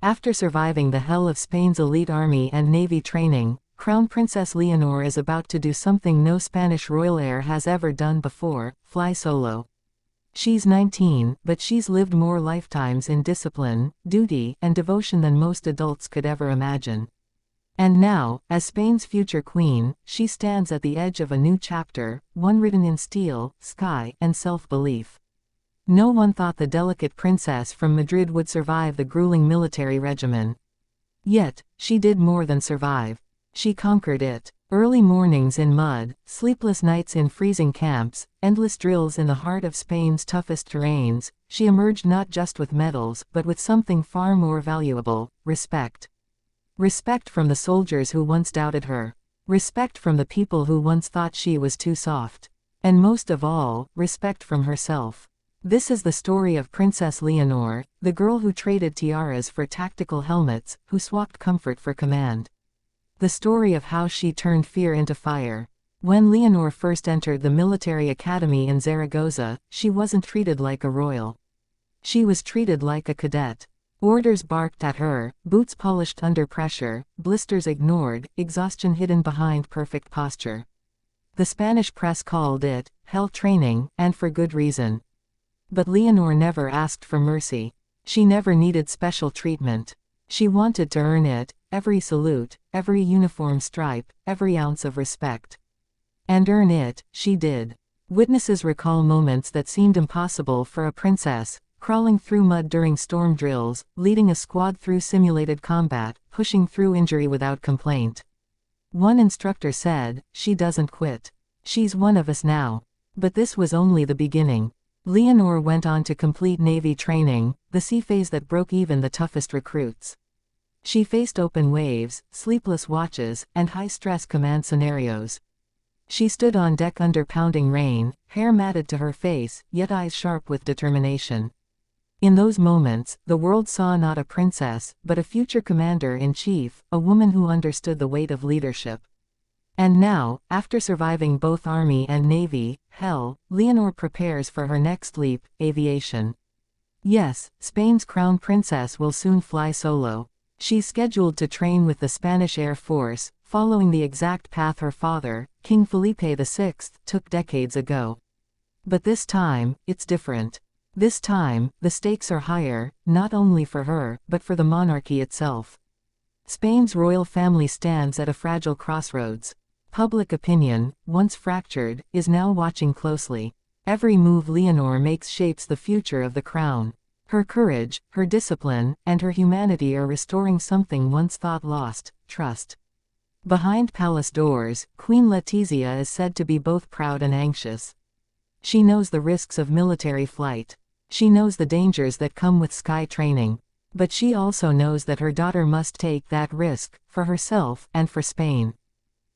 After surviving the hell of Spain's elite army and navy training, Crown Princess Leonor is about to do something no Spanish royal heir has ever done before: fly solo. She's 19, but she's lived more lifetimes in discipline, duty, and devotion than most adults could ever imagine. And now, as Spain's future queen, she stands at the edge of a new chapter, one written in steel, sky, and self-belief. No one thought the delicate princess from Madrid would survive the grueling military regimen. Yet, she did more than survive. She conquered it. Early mornings in mud, sleepless nights in freezing camps, endless drills in the heart of Spain's toughest terrains, she emerged not just with medals but with something far more valuable: respect. Respect from the soldiers who once doubted her. Respect from the people who once thought she was too soft. And most of all, respect from herself. This is the story of Princess Leonor, the girl who traded tiaras for tactical helmets, who swapped comfort for command. The story of how she turned fear into fire. When Leonor first entered the military academy in Zaragoza, she wasn't treated like a royal. She was treated like a cadet. Orders barked at her, boots polished under pressure, blisters ignored, exhaustion hidden behind perfect posture. The Spanish press called it hell training, and for good reason. But Leonor never asked for mercy. She never needed special treatment. She wanted to earn it: every salute, every uniform stripe, every ounce of respect. And earn it, she did. Witnesses recall moments that seemed impossible for a princess: crawling through mud during storm drills, leading a squad through simulated combat, pushing through injury without complaint. One instructor said, "She doesn't quit. She's one of us now." But this was only the beginning. Leonor went on to complete Navy training, the sea phase that broke even the toughest recruits. She faced open waves, sleepless watches, and high-stress command scenarios. She stood on deck under pounding rain, hair matted to her face, yet eyes sharp with determination. In those moments, the world saw not a princess, but a future commander-in-chief, a woman who understood the weight of leadership. And now, after surviving both army and navy hell, Leonor prepares for her next leap: aviation. Yes, Spain's crown princess will soon fly solo. She's scheduled to train with the Spanish Air Force, following the exact path her father, King Felipe VI, took decades ago. But this time, it's different. This time, the stakes are higher, not only for her, but for the monarchy itself. Spain's royal family stands at a fragile crossroads. Public opinion, once fractured, is now watching closely. Every move Leonor makes shapes the future of the crown. Her courage, her discipline, and her humanity are restoring something once thought lost: trust. Behind palace doors, Queen Letizia is said to be both proud and anxious. She knows the risks of military flight. She knows the dangers that come with sky training. But she also knows that her daughter must take that risk, for herself and for Spain.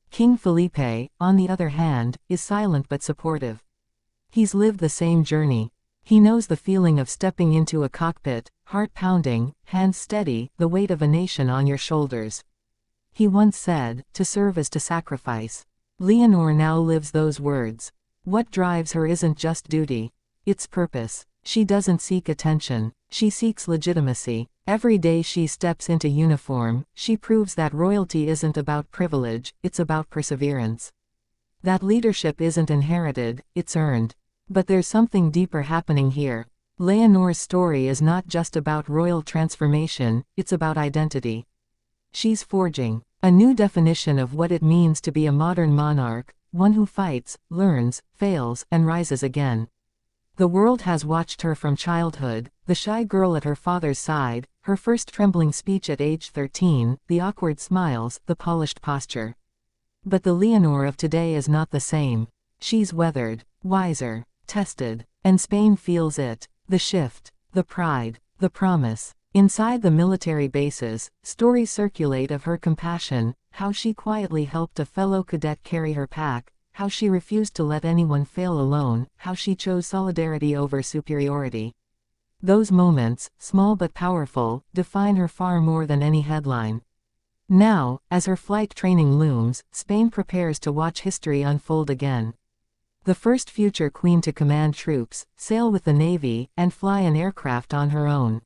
King Felipe, on the other hand, is silent but supportive. He's lived the same journey. He knows the feeling of stepping into a cockpit, heart pounding, hands steady, the weight of a nation on your shoulders. He once said, "To serve is to sacrifice." Leonor now lives those words. What drives her isn't just duty. It's purpose. She doesn't seek attention. She seeks legitimacy. Every day she steps into uniform, she proves that royalty isn't about privilege, it's about perseverance. That leadership isn't inherited, it's earned. But there's something deeper happening here. Leonor's story is not just about royal transformation, it's about identity. She's forging a new definition of what it means to be a modern monarch, one who fights, learns, fails, and rises again. The world has watched her from childhood, the shy girl at her father's side, her first trembling speech at age 13, the awkward smiles, the polished posture. But the Leonor of today is not the same. She's weathered, wiser, tested, and Spain feels it: the shift, the pride, the promise. Inside the military bases, stories circulate of her compassion, how she quietly helped a fellow cadet carry her pack, how she refused to let anyone fail alone, how she chose solidarity over superiority. Those moments, small but powerful, define her far more than any headline. Now, as her flight training looms, Spain prepares to watch history unfold again. The first future queen to command troops, sail with the navy, and fly an aircraft on her own.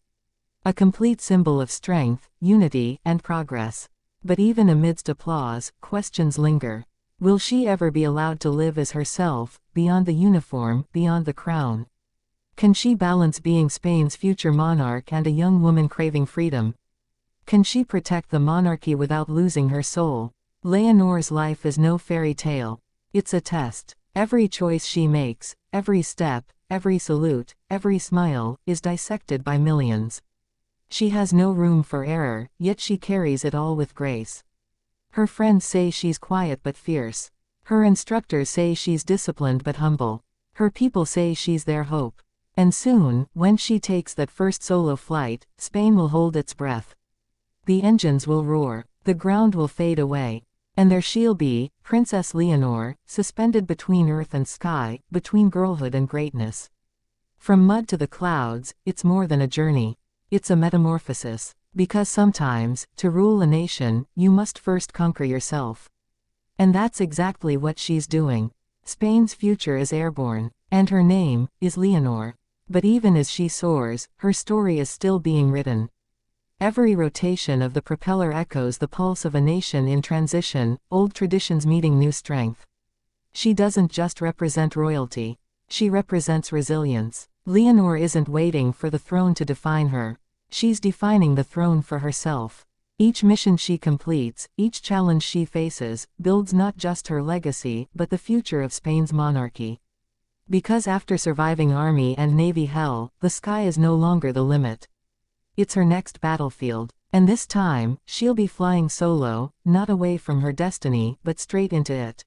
A complete symbol of strength, unity, and progress. But even amidst applause, questions linger. Will she ever be allowed to live as herself, beyond the uniform, beyond the crown? Can she balance being Spain's future monarch and a young woman craving freedom? Can she protect the monarchy without losing her soul? Leonor's life is no fairy tale. It's a test. Every choice she makes, every step, every salute, every smile, is dissected by millions. She has no room for error, yet she carries it all with grace. Her friends say she's quiet but fierce. Her instructors say she's disciplined but humble. Her people say she's their hope. And soon, when she takes that first solo flight, Spain will hold its breath. The engines will roar, the ground will fade away. And there she'll be, Princess Leonor, suspended between earth and sky, between girlhood and greatness. From mud to the clouds, it's more than a journey. It's a metamorphosis. Because sometimes, to rule a nation, you must first conquer yourself. And that's exactly what she's doing. Spain's future is airborne. And her name is Leonor. But even as she soars, her story is still being written. Every rotation of the propeller echoes the pulse of a nation in transition, old traditions meeting new strength. She doesn't just represent royalty. She represents resilience. Leonor isn't waiting for the throne to define her. She's defining the throne for herself. Each mission she completes, each challenge she faces, builds not just her legacy, but the future of Spain's monarchy. Because after surviving army and navy hell, the sky is no longer the limit. It's her next battlefield. And this time, she'll be flying solo, not away from her destiny, but straight into it.